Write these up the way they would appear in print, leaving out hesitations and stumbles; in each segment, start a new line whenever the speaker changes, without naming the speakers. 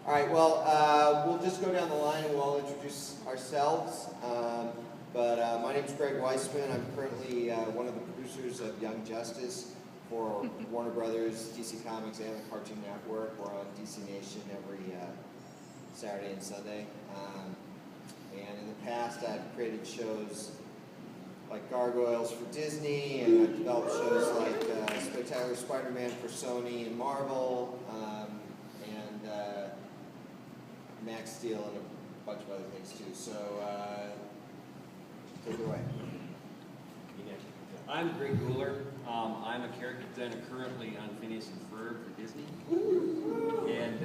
All right, well, we'll just go down the line and we'll all introduce ourselves. My name's Greg Weisman. I'm currently one of the producers of Young Justice for Warner Brothers, DC Comics, and the Cartoon Network. We're on DC Nation every Saturday and Sunday. And in the past, I've created shows like Gargoyles for Disney, and I've developed shows like Spectacular Spider-Man for Sony and Marvel, and Max Steel and a bunch of other things too. So, take it away.
I'm Greg Guler. I'm a character designer currently on Phineas and Ferb for Disney. And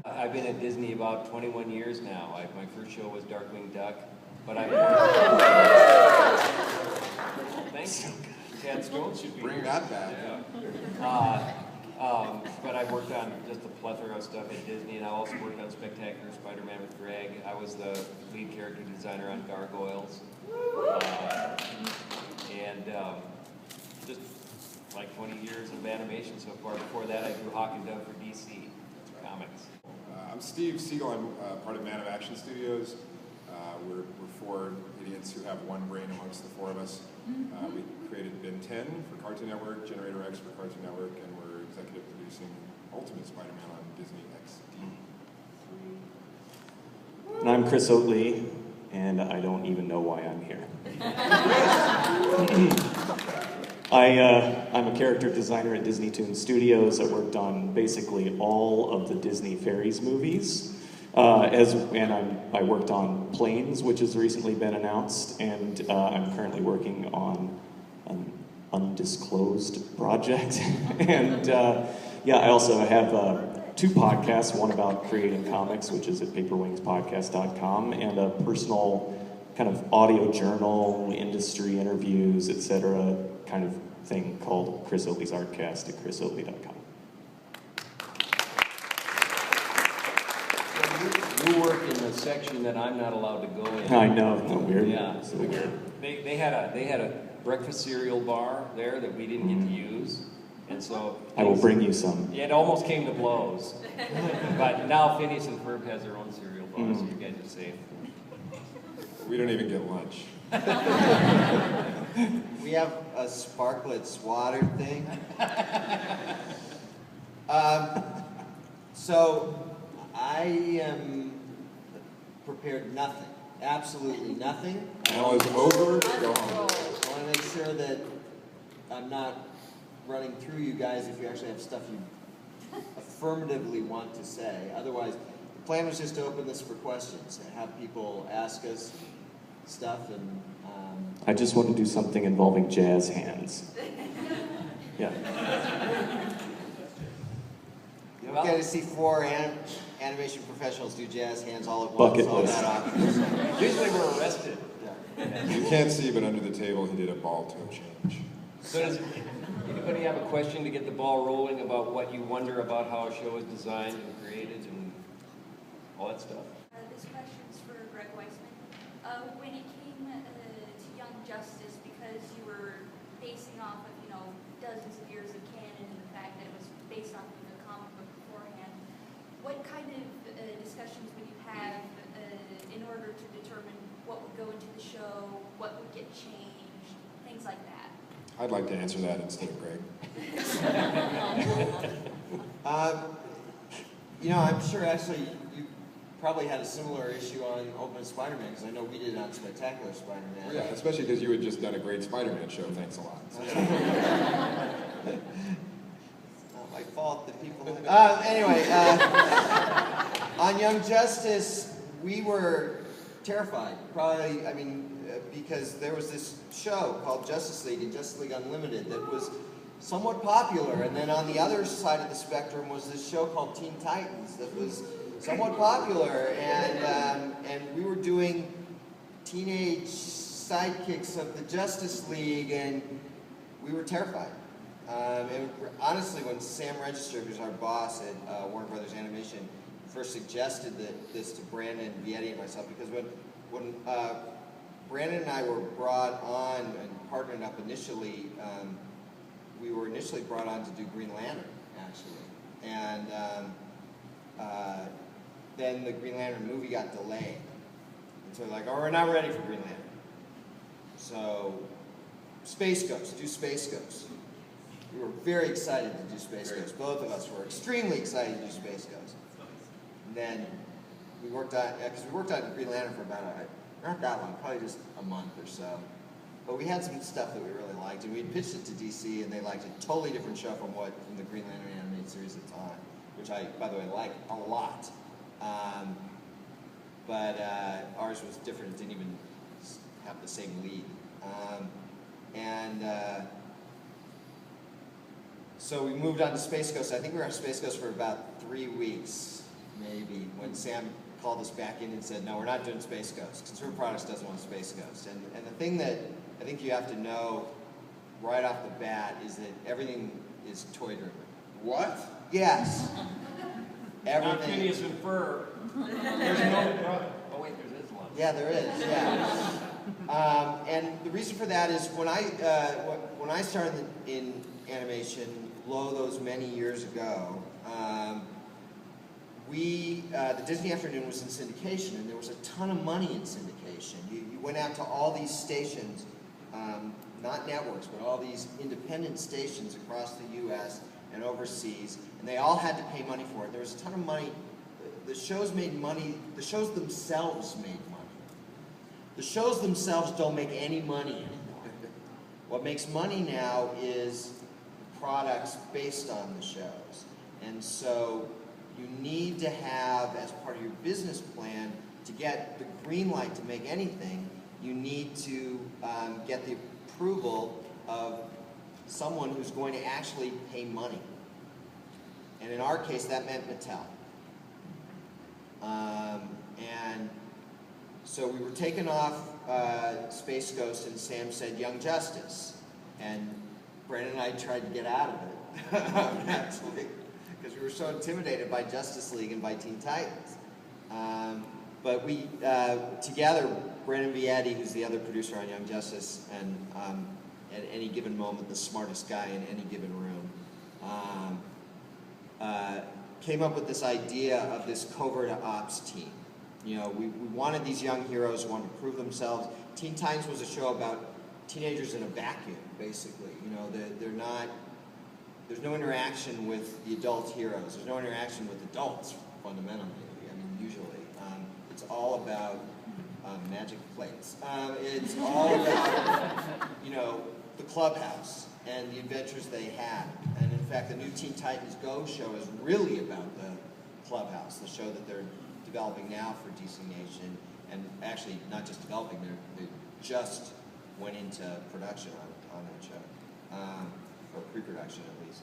I've been at Disney about 21 years now. My first show was Darkwing Duck, but I've Thanks. Chad Stone should be
bring that back.
Yeah. But I've worked on just a plethora of stuff at Disney, and I also worked on Spectacular Spider-Man with Greg. I was the lead character designer on Gargoyles. Just like 20 years of animation so far. Before that, I drew Hawk and Dove for DC Comics.
I'm Steve Seagle. I'm part of Man of Action Studios. We're four idiots who have one brain amongst the four of us. We created Ben 10 for Cartoon Network, Generator X for Cartoon Network, and we're executive producing Ultimate Spider-Man on Disney XD.
And I'm Chris Oatley, and I don't even know why I'm here. I'm a character designer at Disney Toon Studios. I worked on basically all of the Disney Fairies movies. I worked on Planes, which has recently been announced, and I'm currently working on an undisclosed project. And I also have two podcasts, one about creating comics, which is at paperwingspodcast.com, and a personal kind of audio journal, industry interviews, etc. kind of thing called Chris Oatley's Artcast at chrisoatley.com.
You work in the section that I'm not allowed to go in.
I know, isn't that weird?
Yeah.
So weird.
They had a breakfast cereal bar there that we didn't get to use, and so
I will bring you some.
Yeah, it almost came to blows, but now Phineas and Ferb has their own cereal bar, so you guys are safe.
We don't even get lunch.
We have a Sparklets water thing. So I am prepared nothing, absolutely nothing.
All is over, go home.
I want to make sure that I'm not running through you guys if you actually have stuff you affirmatively want to say. Otherwise, the plan was just to open this for questions and have people ask us stuff. And
I just want to do something involving jazz hands. Yeah.
You don't get to see four animation professionals do jazz hands all at once.
Bucket list.
Usually we're arrested.
Yeah.
You can't see, but under the table he did a ball toe change.
So does anybody have a question to get the ball rolling about what you wonder about how a show is designed and created and all that stuff?
This question's for Greg Weisman. When it came to Young Justice, because you were basing off of, dozens of years of canon and the fact that it was based off of the comic book beforehand, what kind of discussions would you have in order to determine what would go into the show, what would get changed, things like that?
I'd like to answer that instead of Greg.
I'm sure actually you probably had a similar issue on Ultimate Spider-Man, because I know we did it on Spectacular Spider-Man.
Well, yeah, especially because you had just done a great Spider-Man show. Thanks a lot.
It's not my fault that people... Anyway, on Young Justice, we were terrified. Probably, because there was this show called Justice League and Justice League Unlimited that was somewhat popular, and then on the other side of the spectrum was this show called Teen Titans that was somewhat popular, and we were doing teenage sidekicks of the Justice League, and we were terrified. And honestly, when Sam Register, who's our boss at Warner Brothers Animation, first suggested this to Brandon Vietti and myself, because when Brandon and I were brought on and partnered up initially, we were initially brought on to do Green Lantern, actually. And then the Green Lantern movie got delayed. And so they're like, oh, we're not ready for Green Lantern. So, Space Ghost, do Space Ghost. We were very excited to do Space Ghost. Both of us were extremely excited to do Space Ghost. And then we worked on, because we worked on Green Lantern for about, not that long, probably just a month or so. But we had some stuff that we really liked, and we had pitched it to DC, and they liked it. Totally different show from the Green Lantern animated series that's on, which I, by the way, like a lot. But ours was different. It didn't even have the same lead. So we moved on to Space Ghost. I think we were on Space Ghost for about 3 weeks, maybe, when Sam called us back in and said, no, we're not doing Space Ghost. Consumer Products doesn't want Space Ghost. And the thing that I think you have to know right off the bat is that everything is toy-driven.
What?
Yes.
Not
Everything.
Phineas and Ferb. There's no brother. Oh wait, there is one.
Yeah, there is. Yeah. And the reason for that is when I started in animation, those many years ago, the Disney Afternoon was in syndication, and there was a ton of money in syndication. You went out to all these stations, not networks, but all these independent stations across the U.S. and overseas, and they all had to pay money for it. There was a ton of money. The shows made money. The shows themselves made money. The shows themselves don't make any money anymore. What makes money now is the products based on the shows. And so you need to have, as part of your business plan, to get the green light to make anything, you need to get the approval of someone who's going to actually pay money. And in our case, that meant Mattel. And so we were taken off Space Ghost, and Sam said Young Justice. And Brandon and I tried to get out of it, actually, because we were so intimidated by Justice League and by Teen Titans. But we, together, Brandon Vietti, who's the other producer on Young Justice, and at any given moment, the smartest guy in any given room, came up with this idea of this covert ops team. You know, we wanted these young heroes who wanted to prove themselves. Teen Titans was a show about teenagers in a vacuum, basically. You know, there's no interaction with the adult heroes. There's no interaction with adults, fundamentally. I mean, usually. It's all about magic plates. It's all about, you know, the clubhouse and the adventures they had. And in fact, the new Teen Titans Go show is really about the clubhouse, the show that they're developing now for DC Nation. And actually, not just developing, they just went into production on that show, or pre-production at least.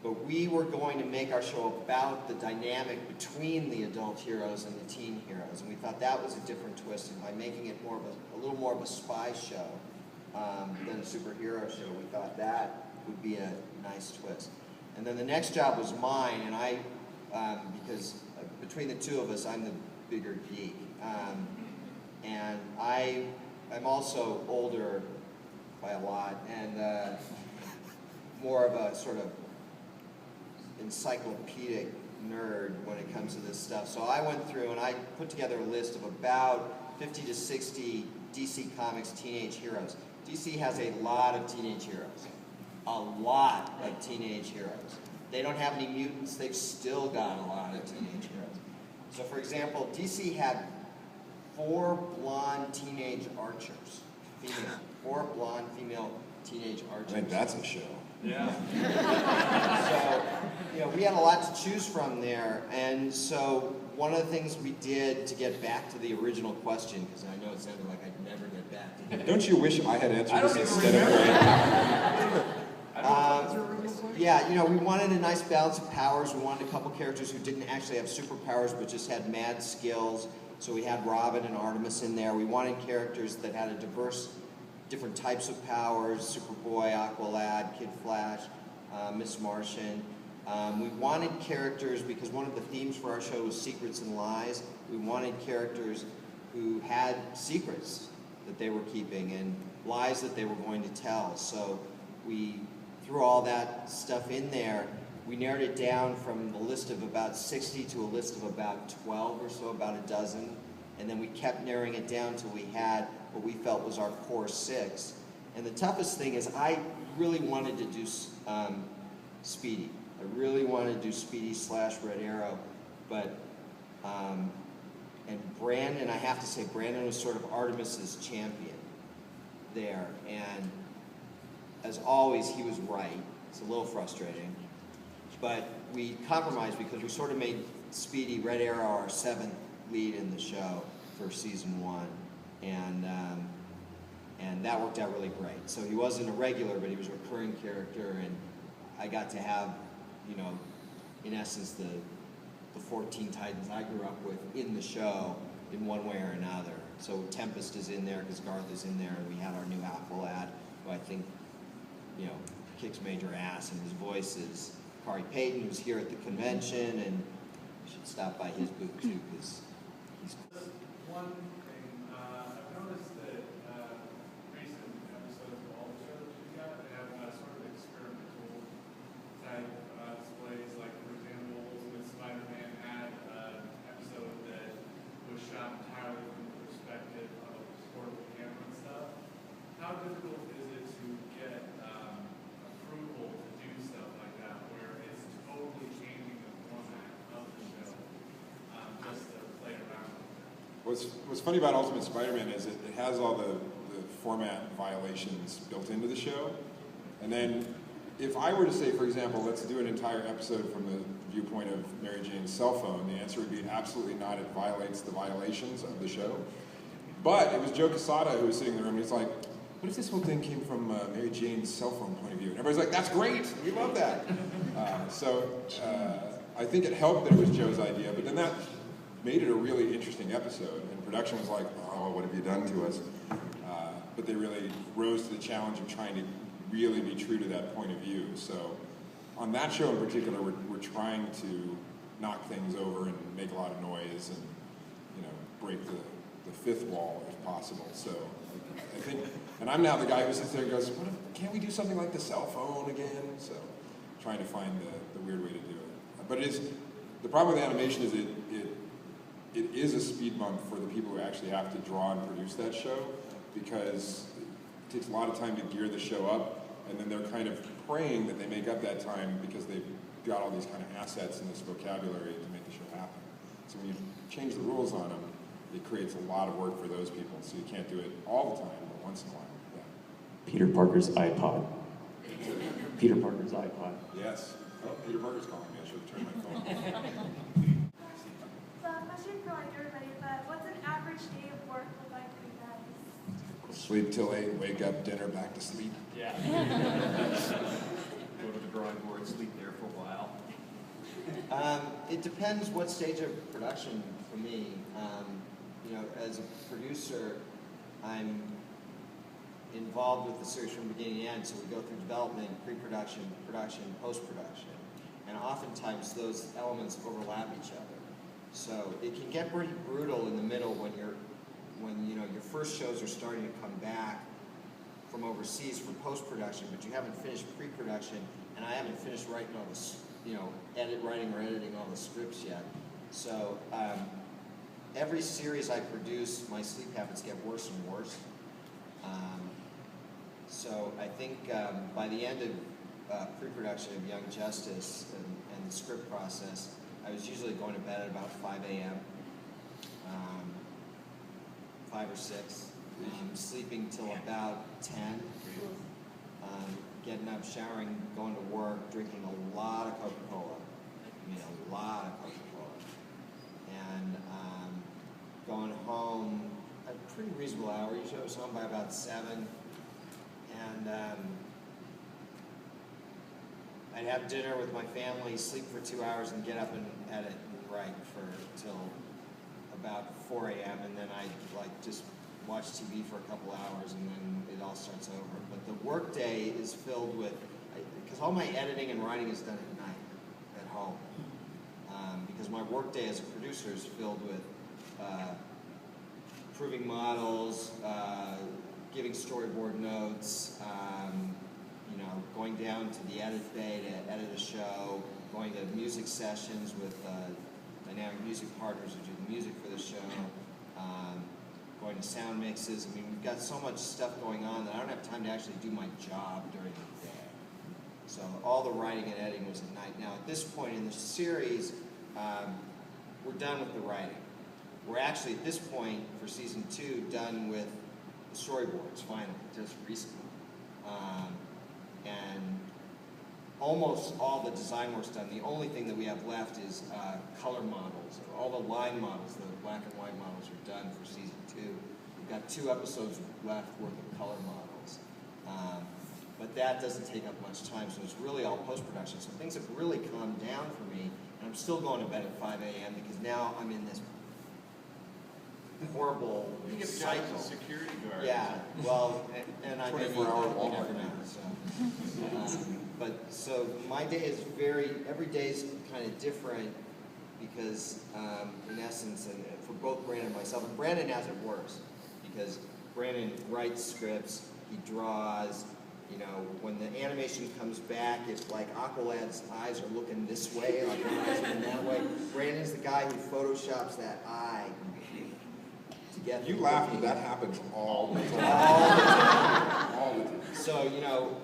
But we were going to make our show about the dynamic between the adult heroes and the teen heroes, and we thought that was a different twist. And by making it a little more of a spy show than a superhero show, we thought that would be a nice twist. And then the next job was mine, and I, because between the two of us, I'm the bigger geek, and I'm also older by a lot, and more of a sort of encyclopedic nerd when it comes to this stuff. So I went through and I put together a list of about 50 to 60 DC Comics teenage heroes. DC has a lot of teenage heroes. A lot of teenage heroes. They don't have any mutants, they've still got a lot of teenage heroes. So for example, DC had 4 blonde teenage archers. Female. 4 blonde female teenage archers.
I think that's a show.
Yeah.
So, you know, we had a lot to choose from there, and so one of the things we did to get back to the original question, because I know it sounded like I'd never get back to it.
Don't you wish I had answered this instead of
yeah, you know, we wanted a nice balance of powers. We wanted a couple characters who didn't actually have superpowers, but just had mad skills. So we had Robin and Artemis in there. We wanted characters that had a different types of powers: Superboy, Aqualad, Kid Flash, Miss Martian. We wanted characters, because one of the themes for our show was secrets and lies. We wanted characters who had secrets that they were keeping and lies that they were going to tell. So we threw all that stuff in there, we narrowed it down from the list of about 60 to a list of about 12 or so, about a dozen. And then we kept narrowing it down till we had what we felt was our core 6. And the toughest thing is I really wanted to do Speedy. I really wanted to do Speedy / Red Arrow, but, and Brandon, I have to say, Brandon was sort of Artemis's champion there. And as always, he was right. It's a little frustrating. But we compromised because we sort of made Speedy Red Arrow our 7th lead in the show for season 1. And that worked out really great. So he wasn't a regular, but he was a recurring character, and I got to have, you know, in essence, the 14 Titans I grew up with in the show in one way or another. So Tempest is in there because Garth is in there, and we had our new Apple ad, who I think, you know, kicks major ass, and his voice is Kari Payton, who's here at the convention, and you should stop by his booth too, because he's
one thing, I've noticed that recent episodes of all the shows you got, they have sort of experimental type displays. Like, for example, Ultimate Spiderman had an episode that was shot entirely from the perspective of a portable camera and stuff. How difficult is it to get approval to do stuff like that, where it's totally changing the format of the show, just to play around with it?
What's funny about Ultimate Spider-Man is it has all the format violations built into the show. And then if I were to say, for example, let's do an entire episode from the viewpoint of Mary Jane's cell phone, the answer would be absolutely not. It violates the violations of the show. But it was Joe Quesada who was sitting in the room, and he's like, what if this whole thing came from Mary Jane's cell phone point of view? And everybody's like, that's great, we love that. I think it helped that it was Joe's idea, but then that made it a really interesting episode, and production was like, oh, what have you done to us? But they really rose to the challenge of trying to really be true to that point of view. So on that show in particular, we're trying to knock things over and make a lot of noise and, you know, break the fifth wall if possible. So I think, and I'm now the guy who sits there and goes, can't we do something like the cell phone again? So trying to find the weird way to do it. But the problem with animation is it is a speed bump for the people who actually have to draw and produce that show, because it takes a lot of time to gear the show up, and then they're kind of praying that they make up that time because they've got all these kind of assets and this vocabulary to make the show happen. So when you change the rules on them, it creates a lot of work for those people, so you can't do it all the time, but once in a while. Yeah.
Peter Parker's iPod. Peter Parker's iPod.
Yes. Oh, Peter Parker's calling me. I should have turned my phone off.
So, question for like everybody, but what's an average day of work look like for you guys?
Sleep till 8, wake up, dinner, back to sleep.
Yeah. Go to the drawing board, sleep there for a while.
It depends what stage of production for me. You know, as a producer, I'm involved with the series from beginning to end, so we go through development, pre-production, production, post-production. And oftentimes those elements overlap each other. So it can get pretty brutal in the middle when you know your first shows are starting to come back from overseas for post-production, but you haven't finished pre-production, and I haven't finished writing all the, you know, writing or editing all the scripts yet. So every series I produce, my sleep habits get worse and worse. So I think by the end of pre-production of Young Justice and the script process, I was usually going to bed at about 5 a.m., 5 or 6, sleeping till about 10, getting up, showering, going to work, drinking a lot of Coca-Cola. I mean, a lot of Coca-Cola. And going home at a pretty reasonable hour. Usually I was home by about 7. And I'd have dinner with my family, sleep for 2 hours, and get up and edit and write till about 4 a.m. And then I'd like just watch TV for a couple hours, and then it all starts over. But the workday is filled with, because all my editing and writing is done at night, at home. Because my workday as a producer is filled with approving models, giving storyboard notes, you know, going down to the edit bay to edit a show, going to music sessions with dynamic music partners who do the music for the show, going to sound mixes. I mean, we've got so much stuff going on that I don't have time to actually do my job during the day. So all the writing and editing was at night. Now, at this point in the series, we're done with the writing. We're actually, at this point, for season 2, done with the storyboards, finally, just recently. And almost all the design work's done. The only thing that we have left is color models. All the line models, the black and white models are done for season 2. We've got 2 episodes left worth of color models. But that doesn't take up much time, so it's really all post-production. So things have really calmed down for me, and I'm still going to bed at 5 a.m. because now I'm in this horrible cycle.
Security guard.
Yeah, well, and I may need
24-hour
that, you
Walmart.
never know. So my day is every day is kind of different because in essence, and for both Brandon and myself, and Brandon has it worse because Brandon writes scripts, he draws. You know, when the animation comes back, it's like Aqualad's eyes are looking this way, like her eyes are that way. Brandon's the guy who photoshops that eye together.
You laugh, but that happens all the time.
All the time.
All the time.
So, you know,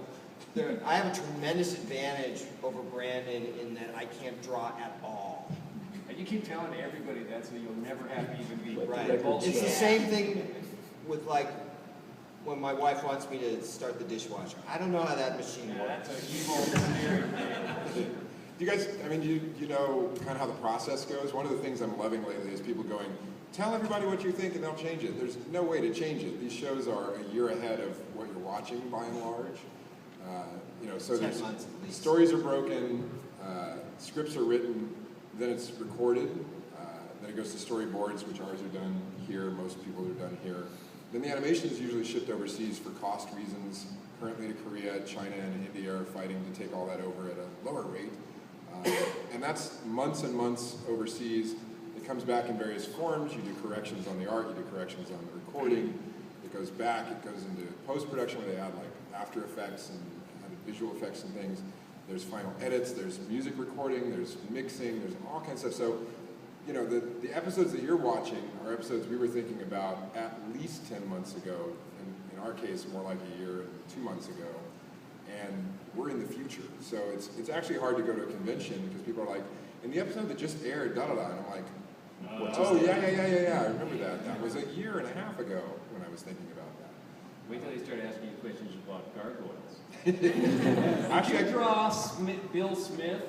I have a tremendous advantage over Brandon in that I can't draw at all.
And you keep telling everybody that, so you'll never have to even be
Right.
bullshit.
It's the same thing with, like, when my wife wants me to start the dishwasher. I don't know how that machine
Yeah,
works.
that's a evil spirit, man.
You guys, I mean, you know kind of how the process goes. One of the things I'm loving lately is people going, tell everybody what you think and they'll change it. There's no way to change it. These shows are a year ahead of what you're watching by and large. You know, so
10
there's
months at least.
stories are broken, scripts are written, then it's recorded, then it goes to storyboards, which ours are done here, most people are done here. Then the animation is usually shipped overseas for cost reasons. Currently to Korea, China, and India are fighting to take all that over at a lower rate. And that's months and months overseas. It comes back in various forms. You do corrections on the art, you do corrections on the recording. It goes back, it goes into post-production where they add like After Effects and added visual effects and things. There's final edits, there's music recording, there's mixing, there's all kinds of stuff. So, you know, the episodes that you're watching are episodes we were thinking about at least 10 months ago, and in our case, more like a year and 2 months ago, and we're in the future. So it's actually hard to go to a convention because people are like, in the episode that just aired, da-da-da, and I'm like, oh, yeah, I remember that. That was a year and a half ago when I was thinking about that.
Wait till they start asking you questions about gargoyles.
Actually,
Did you draw Bill Smith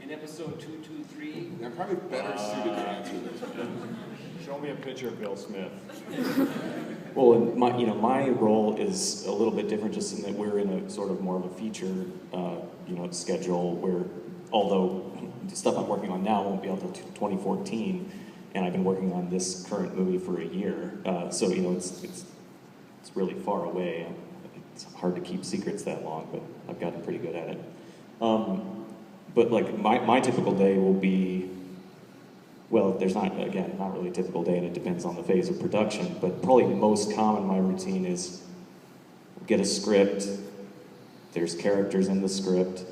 in episode 223?
I'm probably better suited to answer this.
Show me a picture of Bill Smith.
Well, and my role is a little bit different, just in that we're in a sort of more of a feature, schedule where, although the stuff I'm working on now won't be until 2014, and I've been working on this current movie for a year, so it's really far away. It's hard to keep secrets that long, but I've gotten pretty good at it. But like my typical day will be, well, there's not really a typical day, and it depends on the phase of production, but probably most common my routine is get a script, there's characters in the script,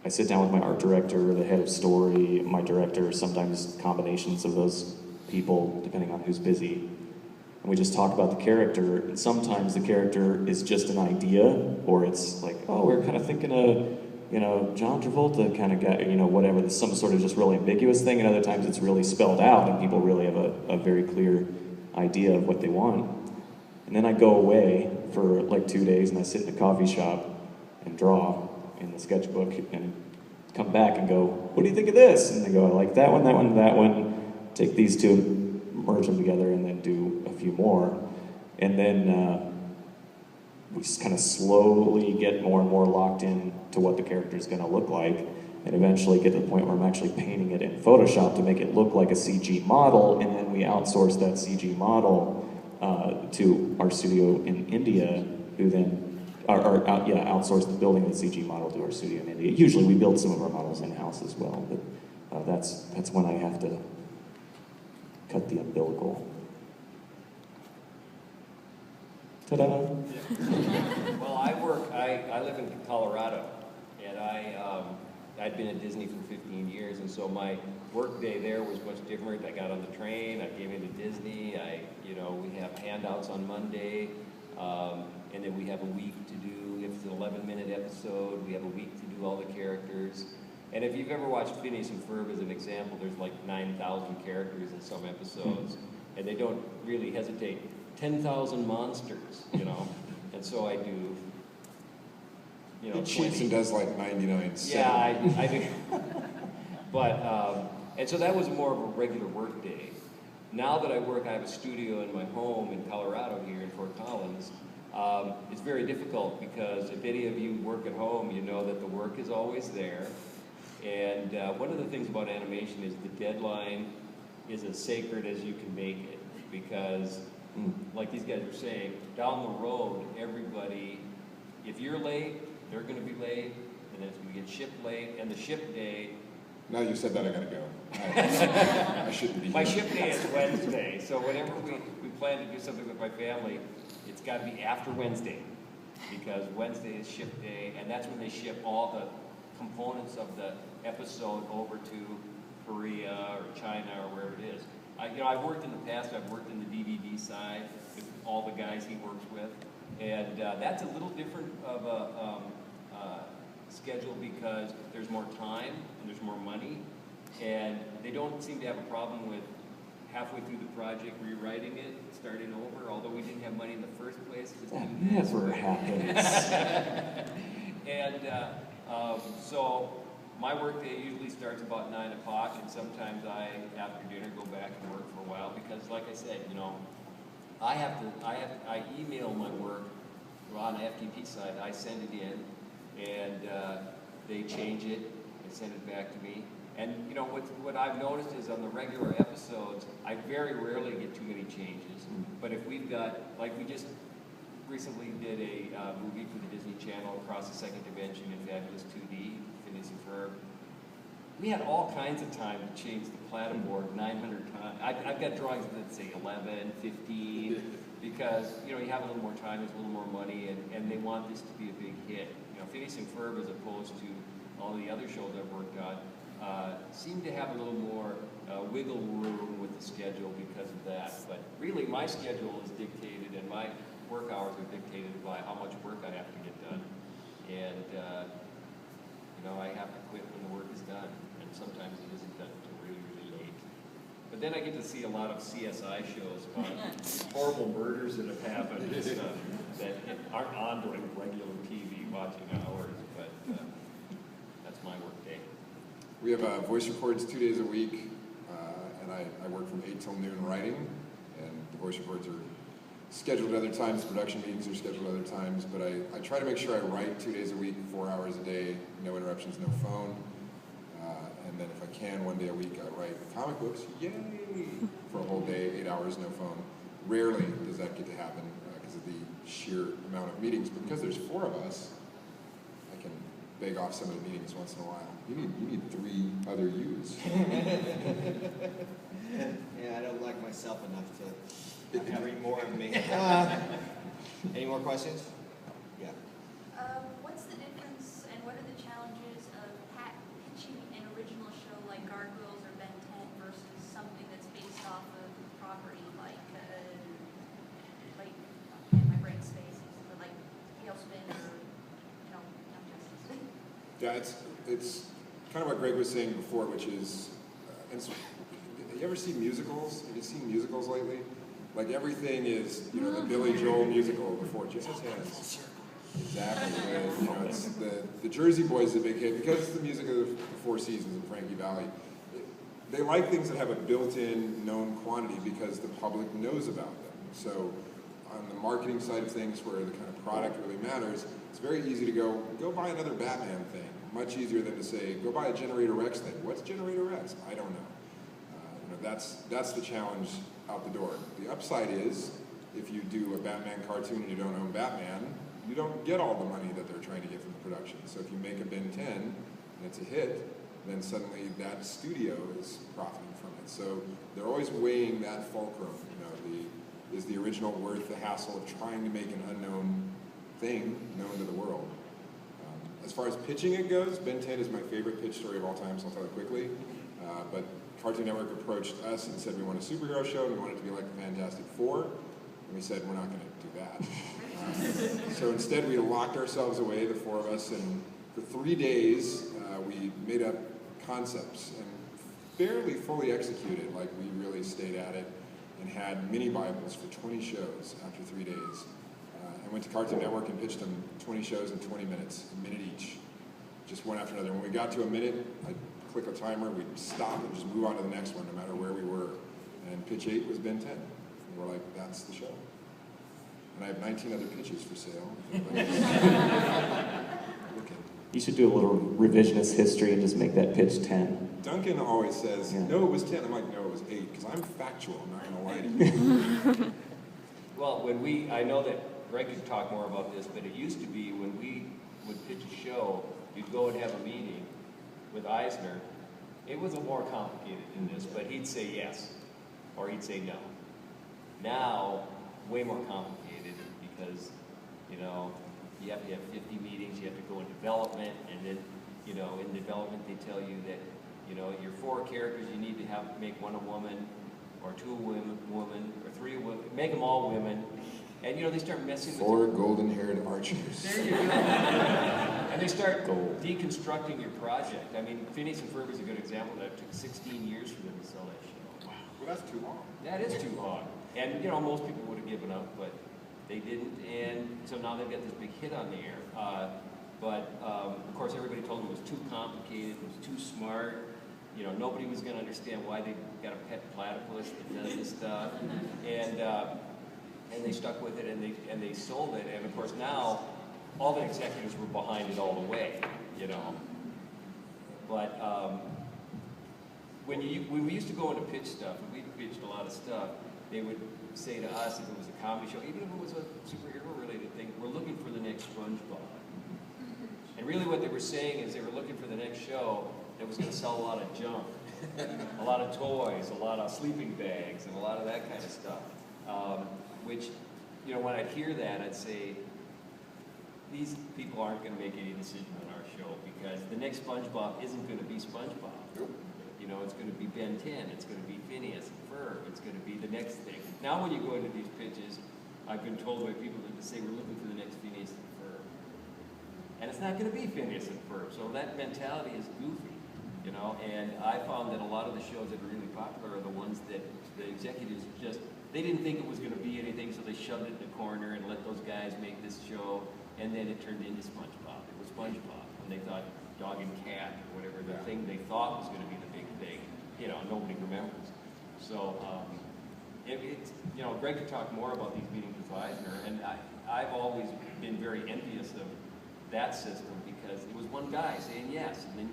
I sit down with my art director, the head of story, my director, sometimes combinations of those people, depending on who's busy, and we just talk about the character, and sometimes the character is just an idea, or it's like, oh, we're kind of thinking of, John Travolta kind of guy, whatever, there's some sort of just really ambiguous thing, and other times it's really spelled out and people really have a very clear idea of what they want. And then I go away for like 2 days and I sit in a coffee shop and draw in the sketchbook and come back and go, what do you think of this? And they go, I like that one, take these two, merge them together, and then do a few more. And then we just kind of slowly get more and more locked in to what the character is going to look like, and eventually get to the point where I'm actually painting it in Photoshop to make it look like a CG model, and then we outsource that CG model to our studio in India, who then outsource the building of the CG model to our studio in India. Usually we build some of our models in-house as well, but that's when I have to cut the umbilical. Ta-da!
Well, I live in Colorado, and I'd been at Disney for 15 years, and so my work day there was much different. I got on the train, I came into Disney, we have handouts on Monday, and then we have a week to do, if it's an 11-minute episode, we have a week to do all the characters. And if you've ever watched Phineas and Ferb as an example, there's like 9,000 characters in some episodes, and they don't really hesitate. 10,000 monsters, and so I do,
He cheats and does like 99 cents.
Yeah, I do. But, and so that was more of a regular work day. Now that I have a studio in my home in Colorado here in Fort Collins, it's very difficult because if any of you work at home, you know that the work is always there. And one of the things about animation is the deadline is as sacred as you can make it. Because, like these guys are saying, down the road, everybody, if you're late, they're going to be late, and then it's going to get shipped late, and the ship day.
Now you said that, I gotta go. I shouldn't be
My
here.
ship day is Wednesday, so whenever we plan to do something with my family, it's got to be after Wednesday, because Wednesday is ship day, and that's when they ship all the components of the episode over to Korea or China or wherever it is. I've worked in the past. I've worked in the DVD side with all the guys he works with, and that's a little different of a schedule because there's more time and there's more money, and they don't seem to have a problem with halfway through the project rewriting it, starting over. Although we didn't have money in the first place.
That never happens.
And so my work day usually starts about 9 o'clock, and sometimes I, after dinner, go back and work for a while because, like I said, I email my work on the FTP side. I send it in, and they change it and send it back to me. And what I've noticed is on the regular episodes, I very rarely get too many changes. But if we've got, like we just recently did a movie for the Disney Channel, Across the Second Dimension in Fabulous 2D, Phineas and Ferb. We had all kinds of time to change the platter board 900 times. I've got drawings that say 11, 15, because you have a little more time, there's a little more money, and they want this to be a big hit. Phineas and Ferb, as opposed to all the other shows I've worked on, seem to have a little more wiggle room with the schedule because of that. But really, my schedule is dictated, and my work hours are dictated by how much work I have to get done. And I have to quit when the work is done, and sometimes it isn't done until really, really late. But then I get to see a lot of CSI shows about horrible murders that have happened and stuff that aren't on during regular TV watching hours, but that's my work day.
We have voice records 2 days a week, and I work from 8 till noon writing, and the voice records are scheduled at other times, production meetings are scheduled at other times, but I try to make sure I write 2 days a week, 4 hours a day, no interruptions, no phone. And then if I can, 1 day a week, I write comic books, yay, for a whole day, 8 hours, no phone. Rarely does that get to happen because of the sheer amount of meetings, but because there's 4 of us, I can beg off some of the meetings once in a while. You need 3 other yous.
Yeah, I don't like myself enough to have any more of me. Any more questions? Yeah.
What's the difference and what are the challenges of pitching an original show like Gargoyles or Ben 10 versus something that's based off of property like my brain space, like Tailspin or Young Justice?
Yeah, it's kind of what Greg was saying before, which is, you ever see musicals? Have you seen musicals lately? Like everything is, the Billy Joel musical before Jesus Hands. Exactly. Right? It's the Jersey Boys is a big hit because it's the music of the Four Seasons in Frankie Valley. They like things that have a built-in known quantity because the public knows about them. So on the marketing side of things where the kind of product really matters, it's very easy to go buy another Batman thing. Much easier than to say, go buy a Generator Rex thing. What's Generator Rex? I don't know. That's the challenge out the door. The upside is, if you do a Batman cartoon and you don't own Batman, you don't get all the money that they're trying to get from the production. So if you make a Ben 10 and it's a hit, then suddenly that studio is profiting from it. So they're always weighing that fulcrum. Is the original worth the hassle of trying to make an unknown thing known to the world? As far as pitching it goes, Ben 10 is my favorite pitch story of all time, so I'll tell it quickly. But Cartoon Network approached us and said we want a superhero show and we want it to be like the Fantastic Four. And we said we're not going to do that. So instead we locked ourselves away, the four of us, and for 3 days we made up concepts and fairly fully executed, like we really stayed at it, and had mini Bibles for 20 shows after 3 days. I went to Cartoon Network and pitched them 20 shows in 20 minutes, a minute each, just one after another. When we got to a minute, I'd click a timer, we'd stop and just move on to the next one, no matter where we were. And pitch 8 was Ben 10. And we're like, that's the show. And I have 19 other pitches for sale.
You should do a little revisionist history and just make that pitch 10.
Duncan always says, no, it was 10. I'm like, no, it was 8, because I'm factual. I'm not going to lie to you.
Well, I know that Greg could talk more about this, but it used to be when we would pitch a show, you'd go and have a meeting with Eisner. It was a more complicated than this, but he'd say yes, or he'd say no. Now, way more complicated because, you have to have 50 meetings, you have to go in development, and then, in development they tell you that, your 4 characters, you need to make one a woman, or 2 women, or 3 women, make them all women. And they start messing with
4 golden-haired archers.
There you go. And they start deconstructing your project. I mean, Phineas and Ferb is a good example of that. It took 16 years for them to sell that show.
Wow. Well, that's too long.
That is too long. And most people would have given up, but they didn't. And so now they've got this big hit on the air. Of course, everybody told them it was too complicated, it was too smart. Nobody was going to understand why they got a pet platypus that does this stuff. And they stuck with it, and they sold it. And of course now, all the executives were behind it all the way, But when we used to go into pitch stuff, and we pitched a lot of stuff, they would say to us, if it was a comedy show, even if it was a superhero-related thing, we're looking for the next SpongeBob. And really what they were saying is they were looking for the next show that was going to sell a lot of junk, a lot of toys, a lot of sleeping bags, and a lot of that kind of stuff. Which, when I'd hear that, I'd say, these people aren't going to make any decision on our show because the next SpongeBob isn't going to be SpongeBob. It's going to be Ben 10, it's going to be Phineas and Ferb, it's going to be the next thing. Now when you go into these pitches, I've been told by people that say we're looking for the next Phineas and Ferb. And it's not going to be Phineas and Ferb, so that mentality is goofy, and I found that a lot of the shows that are really popular are the ones that the executives they didn't think it was going to be anything, so they shoved it in the corner and let those guys make this show, and then it turned into SpongeBob. It was SpongeBob, and they thought Dog and Cat, or whatever the thing they thought was going to be the big thing, nobody remembers. So, Greg could talk more about these meetings with Eisner, and I've always been very envious of that system because it was one guy saying yes, and then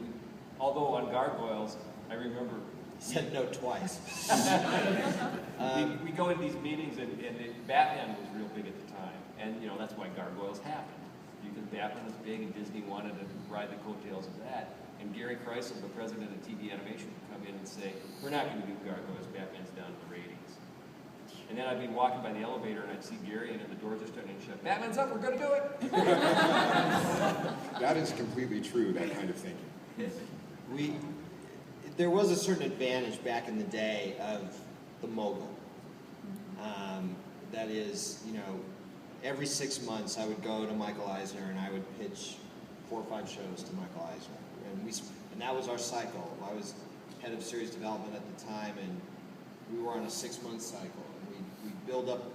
although on Gargoyles, I remember
Said no twice.
we go into these meetings, and Batman was real big at the time, and that's why Gargoyles happened, because Batman was big, and Disney wanted to ride the coattails of that. And Gary Kreisel, the president of TV Animation, would come in and say, "We're not going to do Gargoyles. Batman's down to the ratings." And then I'd be walking by the elevator, and I'd see Gary, and the doors are starting to shut. Batman's up. We're going to do it.
That is completely true. That kind of thinking.
There was a certain advantage back in the day of the mogul. That is, every 6 months I would go to Michael Eisner and I would pitch 4 or 5 shows to Michael Eisner. And that was our cycle. I was head of series development at the time, and we were on a 6-month cycle. And we'd build up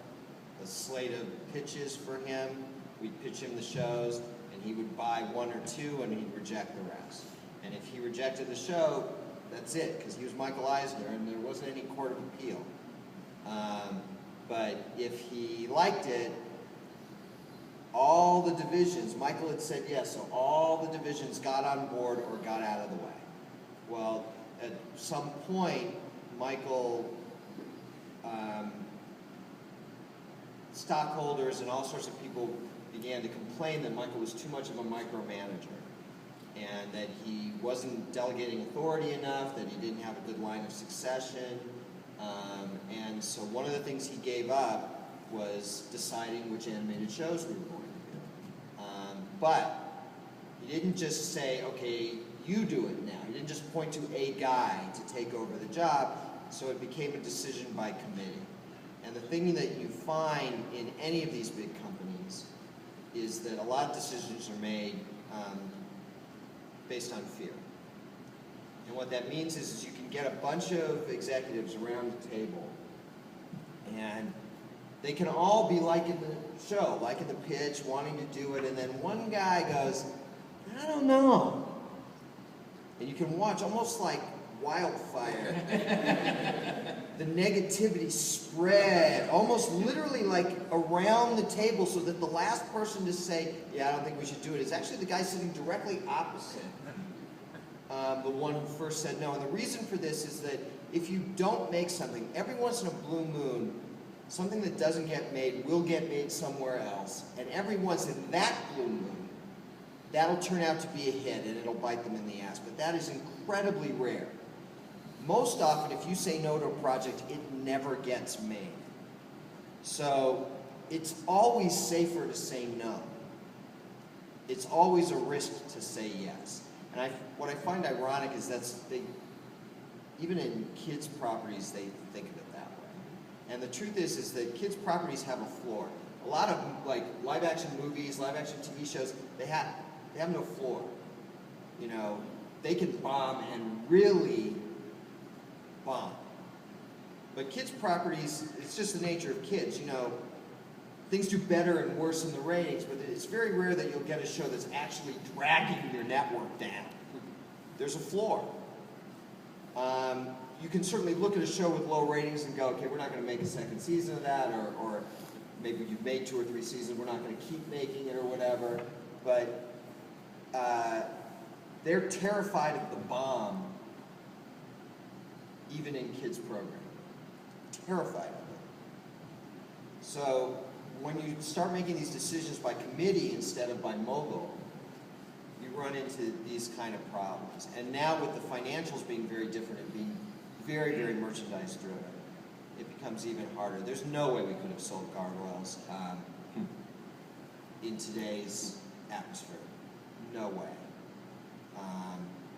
a slate of pitches for him. We'd pitch him the shows, and he would buy 1 or 2, and he'd reject the rest. And if he rejected the show, that's it, because he was Michael Eisner, and there wasn't any court of appeal. But if he liked it, all the divisions, Michael had said yes, so all the divisions got on board or got out of the way. Well, at some point, Michael, stockholders and all sorts of people began to complain that Michael was too much of a micromanager, and that he wasn't delegating authority enough, that he didn't have a good line of succession. And so one of the things he gave up was deciding which animated shows we were going to do. But He didn't just say, okay, you do it now. He didn't just point to a guy to take over the job, so it became a decision by committee. And the thing that you find in any of these big companies is that a lot of decisions are made based on fear. And what that means is you can get a bunch of executives around the table, and they can all be liking the show, liking the pitch, wanting to do it, and then one guy goes, I don't know. And you can watch almost like wildfire the negativity spread, almost literally like around the table, so that the last person to say, yeah, I don't think we should do it, is actually the guy sitting directly opposite the one who first said no. And the reason for this is that if you don't make something, every once in a blue moon, something that doesn't get made will get made somewhere else. And every once in that blue moon, that'll turn out to be a hit and it'll bite them in the ass. But that is incredibly rare. Most often, if you say no to a project, it never gets made. So it's always safer to say no. It's always a risk to say yes. And what I find ironic is even in kids' properties, they think of it that way. And the truth is that kids' properties have a floor. A lot of like live-action movies, live-action TV shows, they have no floor. You know, they can bomb and really bomb. But kids' properties, it's just the nature of kids. You know, things do better and worse in the ratings, but it's very rare that you'll get a show that's actually dragging your network down. There's a floor. You can certainly look at a show with low ratings and go, okay, we're not going to make a second season of that, or maybe you've made 2 or 3 seasons, we're not going to keep making it or whatever. But they're terrified of the bomb, even in kids' programming. Terrified of it. So when you start making these decisions by committee instead of by mogul, you run into these kind of problems. And now with the financials being very different and being very, very merchandise driven, it becomes even harder. There's no way we could have sold Gargoyles in today's atmosphere. No way.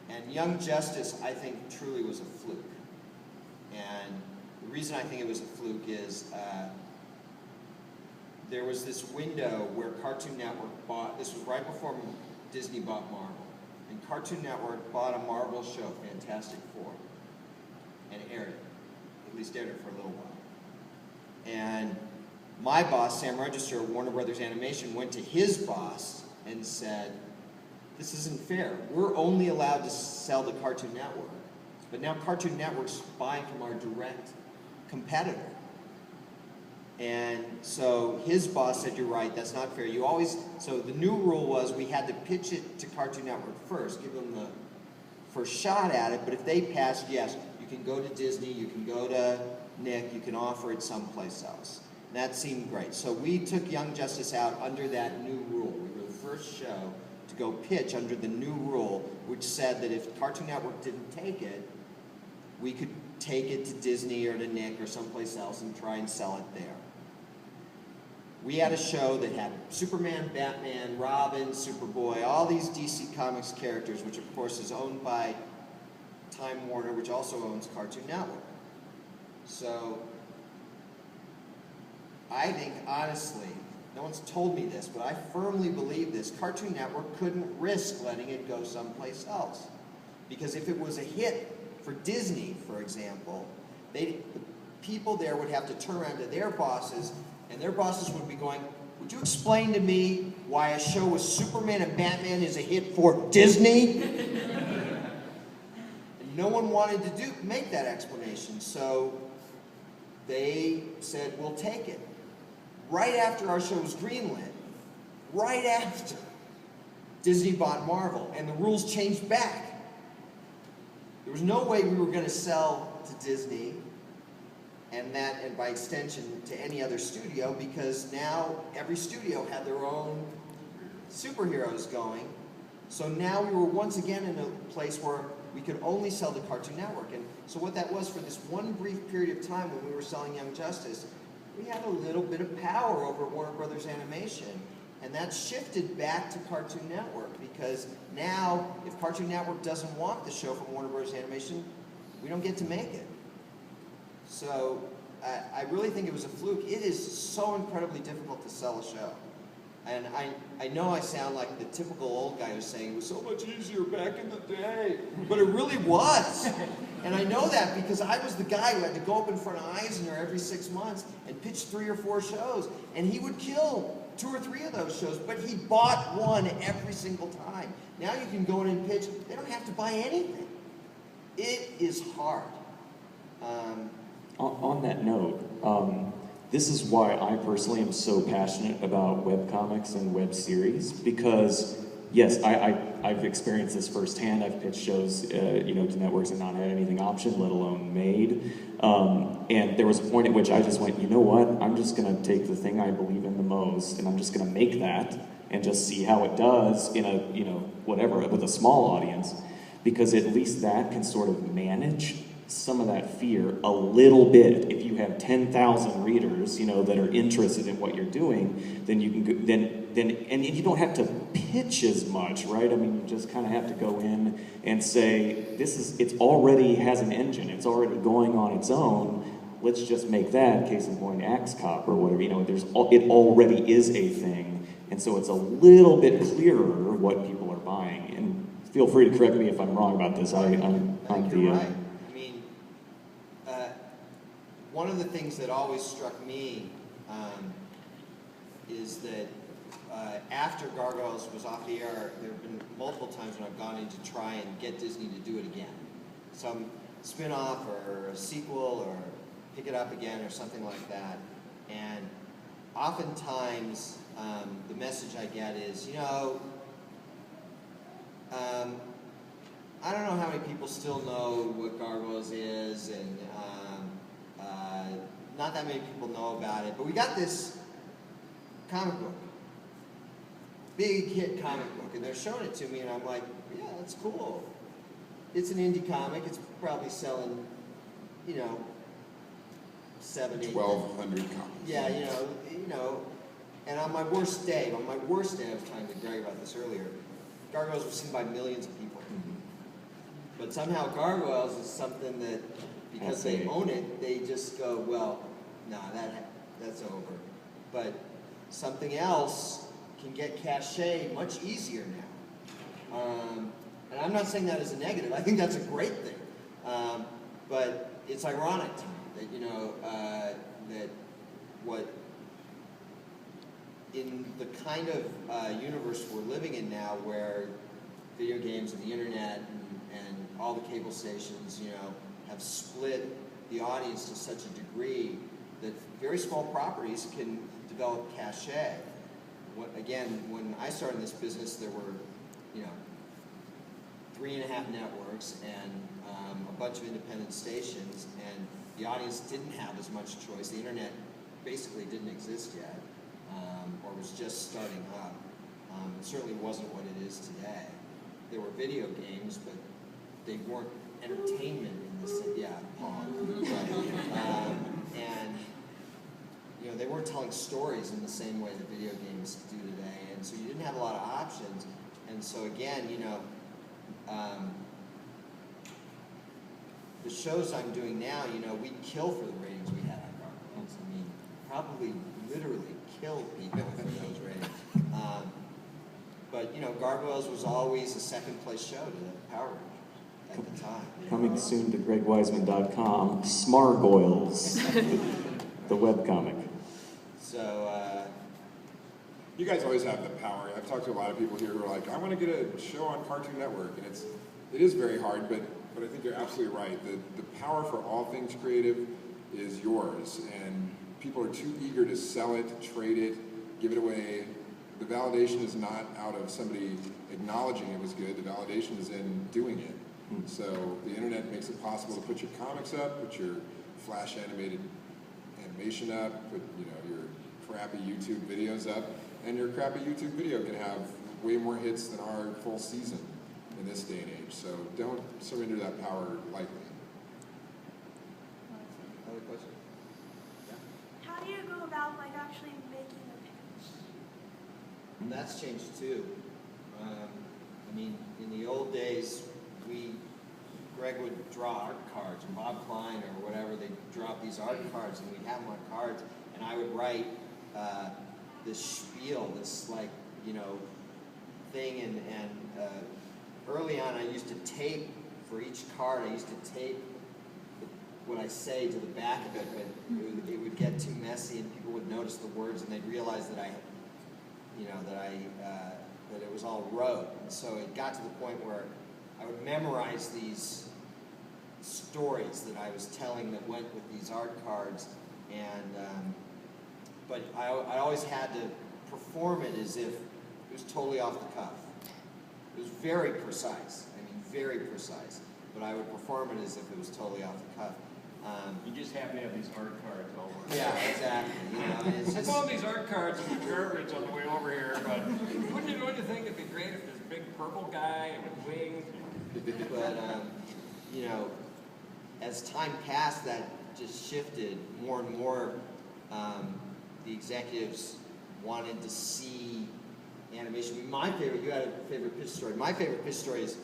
And Young Justice, I think, truly was a fluke. And the reason I think it was a fluke is there was this window where Cartoon Network bought, this was right before Disney bought Marvel, and Cartoon Network bought a Marvel show, Fantastic Four, and aired it, at least aired it for a little while. And my boss, Sam Register at Warner Brothers Animation, went to his boss and said, this isn't fair. We're only allowed to sell to Cartoon Network, but now Cartoon Network's buying from our direct competitor. And so his boss said, you're right, that's not fair. So the new rule was we had to pitch it to Cartoon Network first, give them the first shot at it, but if they passed, yes, you can go to Disney, you can go to Nick, you can offer it someplace else. And that seemed great. So we took Young Justice out under that new rule. We were the first show to go pitch under the new rule, which said that if Cartoon Network didn't take it, we could take it to Disney or to Nick or someplace else and try and sell it there. We had a show that had Superman, Batman, Robin, Superboy, all these DC Comics characters, which of course is owned by Time Warner, which also owns Cartoon Network. So I think, honestly, no one's told me this, but I firmly believe this, Cartoon Network couldn't risk letting it go someplace else. Because if it was a hit for Disney, for example, the people there would have to turn around to their bosses, and their bosses would be going, would you explain to me why a show with Superman and Batman is a hit for Disney? And no one wanted to make that explanation, so they said, we'll take it. Right after our show was greenlit, right after, Disney bought Marvel, and the rules changed back. There was no way we were going to sell to Disney, and by extension to any other studio, because now every studio had their own superheroes going. So now we were once again in a place where we could only sell to Cartoon Network. And so what that was, for this one brief period of time when we were selling Young Justice, we had a little bit of power over Warner Brothers Animation. And that's shifted back to Cartoon Network, because now, if Cartoon Network doesn't want the show from Warner Bros. Animation, we don't get to make it. So I really think it was a fluke. It is so incredibly difficult to sell a show. And I know I sound like the typical old guy who's saying it was so much easier back in the day, but it really was. And I know that because I was the guy who had to go up in front of Eisner every 6 months and pitch 3 or 4 shows, and he would kill 2 or 3 of those shows, but he bought one every single time. Now you can go in and pitch, they don't have to buy anything. It is hard.
On that note, this is why I personally am so passionate about webcomics and web series, because yes, I've experienced this firsthand. I've pitched shows to networks and not had anything optioned, let alone made. And there was a point at which I just went, you know what, I'm just going to take the thing I believe in the most, and I'm just going to make that and just see how it does in a, whatever, with a small audience, because at least that can sort of manage some of that fear a little bit. If you have 10,000 readers, that are interested in what you're doing, then you can go, and you don't have to pitch as much, right? I mean, you just kind of have to go in and say, it's already has an engine, it's already going on its own. Let's just make that, case in point, Axe Cop or whatever. It already is a thing, and so it's a little bit clearer what people are buying. And feel free to correct me if I'm wrong about this.
I think you're right. One of the things that always struck me is that after Gargoyles was off the air, there have been multiple times when I've gone in to try and get Disney to do it again. Some spin-off or a sequel or pick it up again or something like that. And oftentimes the message I get is, I don't know how many people still know what Gargoyles is, and not that many people know about it, but we got this comic book, big hit comic book, and they're showing it to me, and I'm like, yeah, that's cool. It's an indie comic. It's probably selling, 7, 8,
1,200 copies.
Yeah, and on my worst day, I was telling Greg about this earlier, Gargoyles was seen by millions of people. But somehow Gargoyles is something that, because they own it, they just go, well, nah, that's over. But something else can get cachet much easier now. And I'm not saying that as a negative. I think that's a great thing. But it's ironic to me that, that what, in the kind of universe we're living in now, where video games and the internet and all the cable stations, have split the audience to such a degree that very small properties can develop cachet. Again, when I started in this business, there were, 3.5 networks and a bunch of independent stations, and the audience didn't have as much choice. The internet basically didn't exist yet, or was just starting up. It certainly wasn't what it is today. There were video games, but they weren't entertainment in the sense, Pong. And they weren't telling stories in the same way that video games do today, and so you didn't have a lot of options. And so again, the shows I'm doing now, we kill for the ratings we had on Gargoyles. I mean, probably literally kill people for those ratings. But Gargoyles was always a second-place show to the Power Rangers at the time.
Coming soon to GregWeisman.com, Smargoyles, the webcomic.
So,
you guys always have the power. I've talked to a lot of people here who are like, I want to get a show on Cartoon Network, and it is very hard, but I think you're absolutely right. The power for all things creative is yours, and people are too eager to sell it, trade it, give it away. The validation is not out of somebody acknowledging it was good. The validation is in doing it. So the internet makes it possible to put your comics up, put your flash animated animation up, put your crappy YouTube videos up, and your crappy YouTube video can have way more hits than our full season in this day and age. So don't surrender that power lightly.
Another question?
How do you go about actually making a pitch?
And that's changed too. I mean, in the old days, Greg would draw art cards, or Bob Klein or whatever, they'd drop these art cards and we'd have them on cards, and I would write this spiel, this thing, and early on I used to tape, for each card I used to tape what I say to the back of it, but it would get too messy and people would notice the words and they'd realize that that it was all rote. And so it got to the point where I would memorize these stories that I was telling that went with these art cards, and but I always had to perform it as if it was totally off the cuff. It was very precise. I mean, very precise. But I would perform it as if it was totally off the cuff.
You just happen to have these art cards all over.
Yeah, exactly. And it's
I
just,
found these art cards in the garbage on the way over here, but wouldn't you think it'd be great if this big purple guy with wings?
but as time passed, that just shifted more and more. The executives wanted to see animation. I mean, my favorite, you had a favorite pitch story. My favorite pitch story is,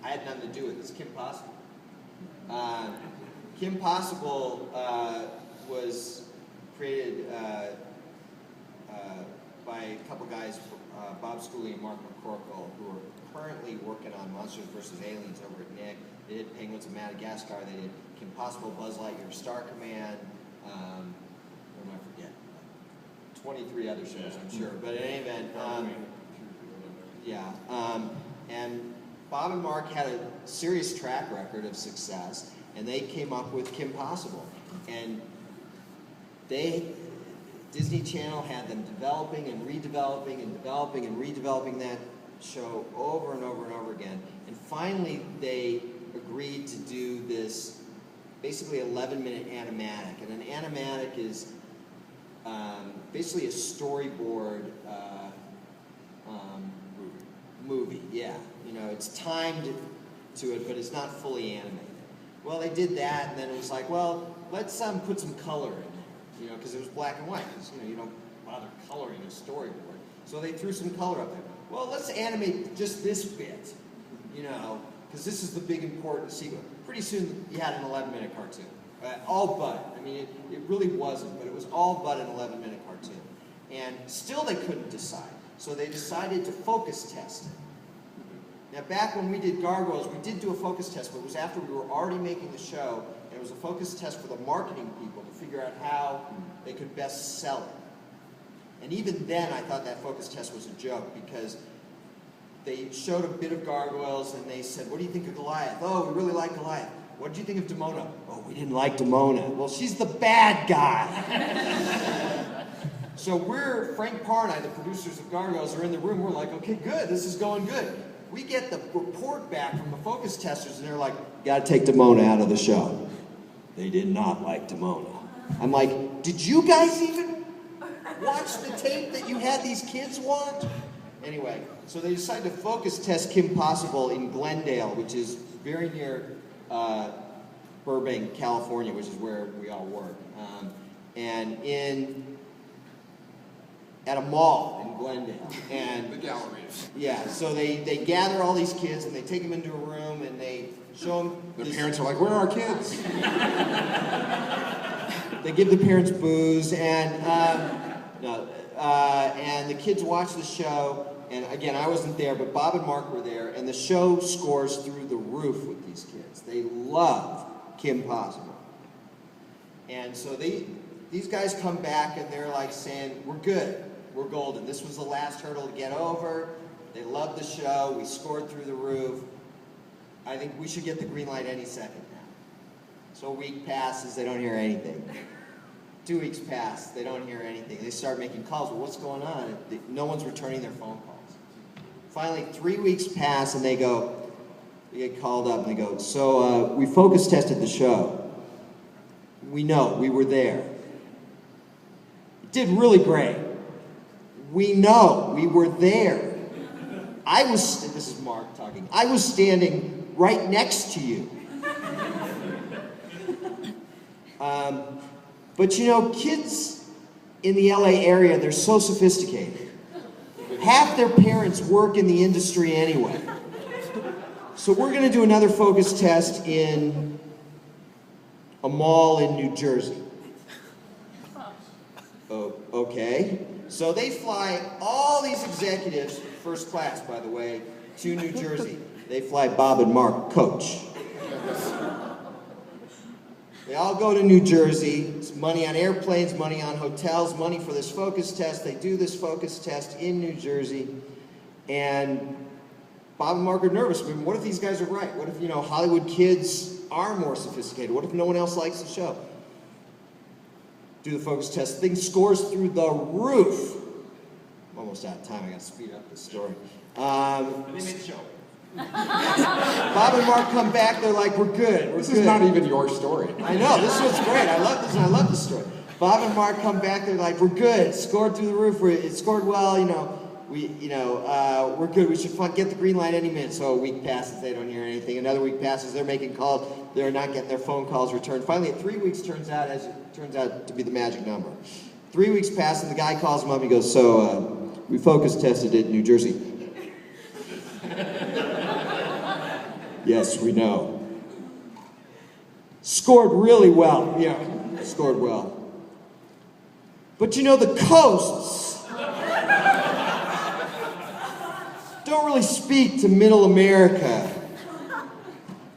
I had nothing to do with this, Kim Possible. Kim Possible was created by a couple guys, Bob Schooley and Mark McCorkle, who are currently working on Monsters vs. Aliens over at Nick. They did Penguins of Madagascar, they did Kim Possible, Buzz Lightyear, Star Command, what am I forgetting? 23 other shows, I'm sure. But in any event, and Bob and Mark had a serious track record of success, and they came up with Kim Possible. And Disney Channel had them developing and redeveloping and developing and redeveloping that show over and over and over again. And finally, they agreed to do this basically 11-minute animatic. And an animatic is basically a storyboard movie. Yeah, it's timed to it, but it's not fully animated. Well, they did that, and then it was like, well, let's put some color in there, because it was black and white, because you don't bother coloring a storyboard. So they threw some color up there. Well, let's animate just this bit, because this is the big important sequence. Pretty soon you had an 11-minute cartoon, all but. I mean, it really wasn't, but it was all but an 11-minute cartoon. And still they couldn't decide, so they decided to focus test it. Now, back when we did Gargoyles, we did do a focus test, but it was after we were already making the show, and it was a focus test for the marketing people to figure out how they could best sell it. And even then, I thought that focus test was a joke, because they showed a bit of Gargoyles, and they said, what do you think of Goliath? Oh, we really like Goliath. What did you think of Demona? Oh, we didn't like Demona. Well, she's the bad guy. So Frank Parr and I, the producers of Gargoyles, are in the room. We're like, okay, good, this is going good. We get the report back from the focus testers, and they're like, gotta take Demona out of the show. They did not like Demona. I'm like, did you guys even watch the tape that you had these kids watch? Anyway, so they decided to focus test Kim Possible in Glendale, which is very near Burbank, California, which is where we all work. At a mall in Glendale. And
the galleries.
Yeah, so they gather all these kids and they take them into a room and they show them.
Their parents are like, where are our kids?
They give the parents booze and and the kids watch the show. And again, I wasn't there, but Bob and Mark were there, and the show scores through the roof with these kids. They love Kim Possible. And so these guys come back and they're like saying, we're good. We're golden. This was the last hurdle to get over. They loved the show. We scored through the roof. I think we should get the green light any second now. So a week passes, they don't hear anything. 2 weeks pass, they don't hear anything. They start making calls. Well, what's going on? No one's returning their phone calls. Finally, 3 weeks pass and they get called up and they go, so we focus tested the show. We know, we were there. It did really great. We know, we were there. This is Mark talking, I was standing right next to you. But kids in the LA area, they're so sophisticated. half their parents work in the industry anyway. So we're going to do another focus test in a mall in New Jersey. Oh, okay. So they fly all these executives, first class, by the way, to New Jersey. They fly Bob and Mark, coach. They all go to New Jersey. It's money on airplanes, money on hotels, money for this focus test. They do this focus test in New Jersey. And Bob and Mark are nervous. I mean, what if these guys are right? What if, Hollywood kids are more sophisticated? What if no one else likes the show? Do the focus test. Thing scores through the roof. I'm almost out of time. I got to speed up the story.
And they made the show.
Bob and Mark come back. They're like, we're good.
This is not even your story.
I know. This was great. I love this, and I love the story. Bob and Mark come back. They're like, we're good. Scored through the roof. It scored well. We're good. We should get the green light any minute. So a week passes. They don't hear anything. Another week passes. They're making calls. They're not getting their phone calls returned. Finally, at 3 weeks, turns out to be the magic number. 3 weeks pass, and the guy calls him up. He goes, so we focus tested it in New Jersey. Yes, we know. Scored really well. Yeah, scored well. But the coasts don't really speak to middle America.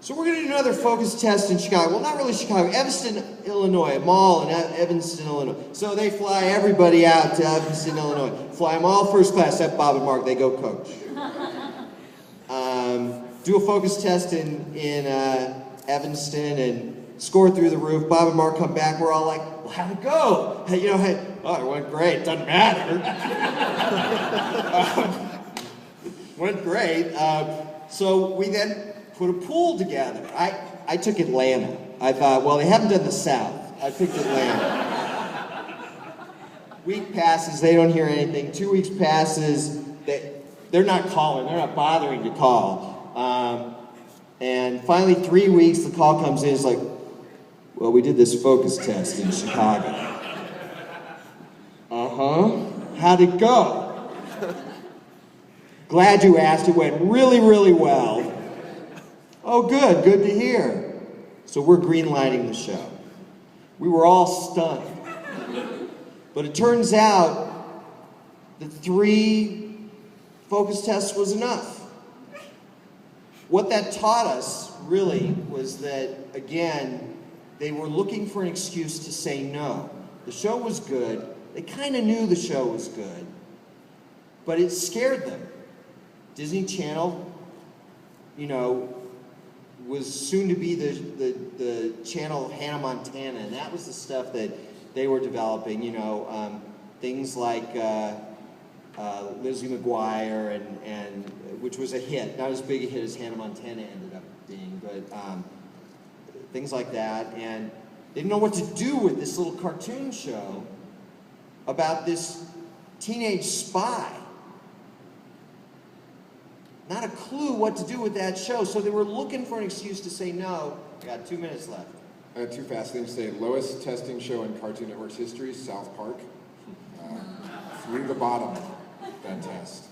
So we're going to do another focus test in Chicago. Well, not really Chicago. Evanston, Illinois. A mall in Evanston, Illinois. So they fly everybody out to Evanston, Illinois. Fly them all first class, except Bob and Mark. They go coach. Do a focus test in Evanston and score through the roof. Bob and Mark come back. We're all like, well, how'd it go? It went great. It doesn't matter. Went great. So we then put a pool together. I took Atlanta. I thought, well, they haven't done the South. I picked Atlanta. Week passes. They don't hear anything. 2 weeks passes. They're not calling. They're not bothering to call. And finally, 3 weeks, the call comes in. It's like, well, we did this focus test in Chicago. How'd it go? Glad you asked. It went really, really well. Oh, good. Good to hear. So we're greenlighting the show. We were all stunned. But it turns out that 3 focus tests was enough. What that taught us, really, was that, again, they were looking for an excuse to say no. The show was good. They kind of knew the show was good. But it scared them. Disney Channel, was soon to be the channel of Hannah Montana, and that was the stuff that they were developing, things like Lizzie McGuire, and which was a hit, not as big a hit as Hannah Montana ended up being, but things like that. And they didn't know what to do with this little cartoon show about this teenage spy. Not a clue what to do with that show, so they were looking for an excuse to say no. I got 2 minutes left.
I have 2 fast things to say. Lowest testing show in Cartoon Network's history, South Park. Through the bottom, that test.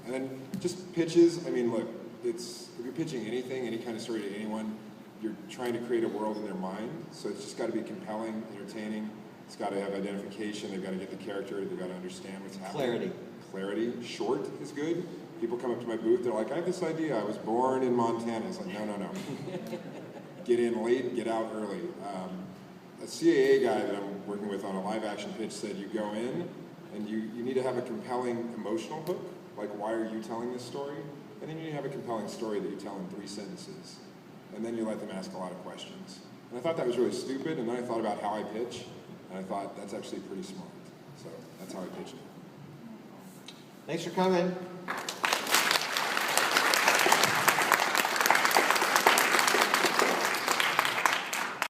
And then just pitches. I mean, look, if you're pitching anything, any kind of story to anyone, you're trying to create a world in their mind. So it's just got to be compelling, entertaining. It's got to have identification. They've got to get the character. They've got to understand what's happening. Clarity. Short is good. People come up to my booth. They're like, I have this idea. I was born in Montana. It's like, no. Get in late, get out early. A CAA guy that I'm working with on a live action pitch said you go in and you need to have a compelling emotional hook. Like, why are you telling this story? And then you have a compelling story that you tell in 3 sentences. And then you let them ask a lot of questions. And I thought that was really stupid, and then I thought about how I pitch, and I thought that's actually pretty smart. So that's how I pitch it.
Thanks for coming.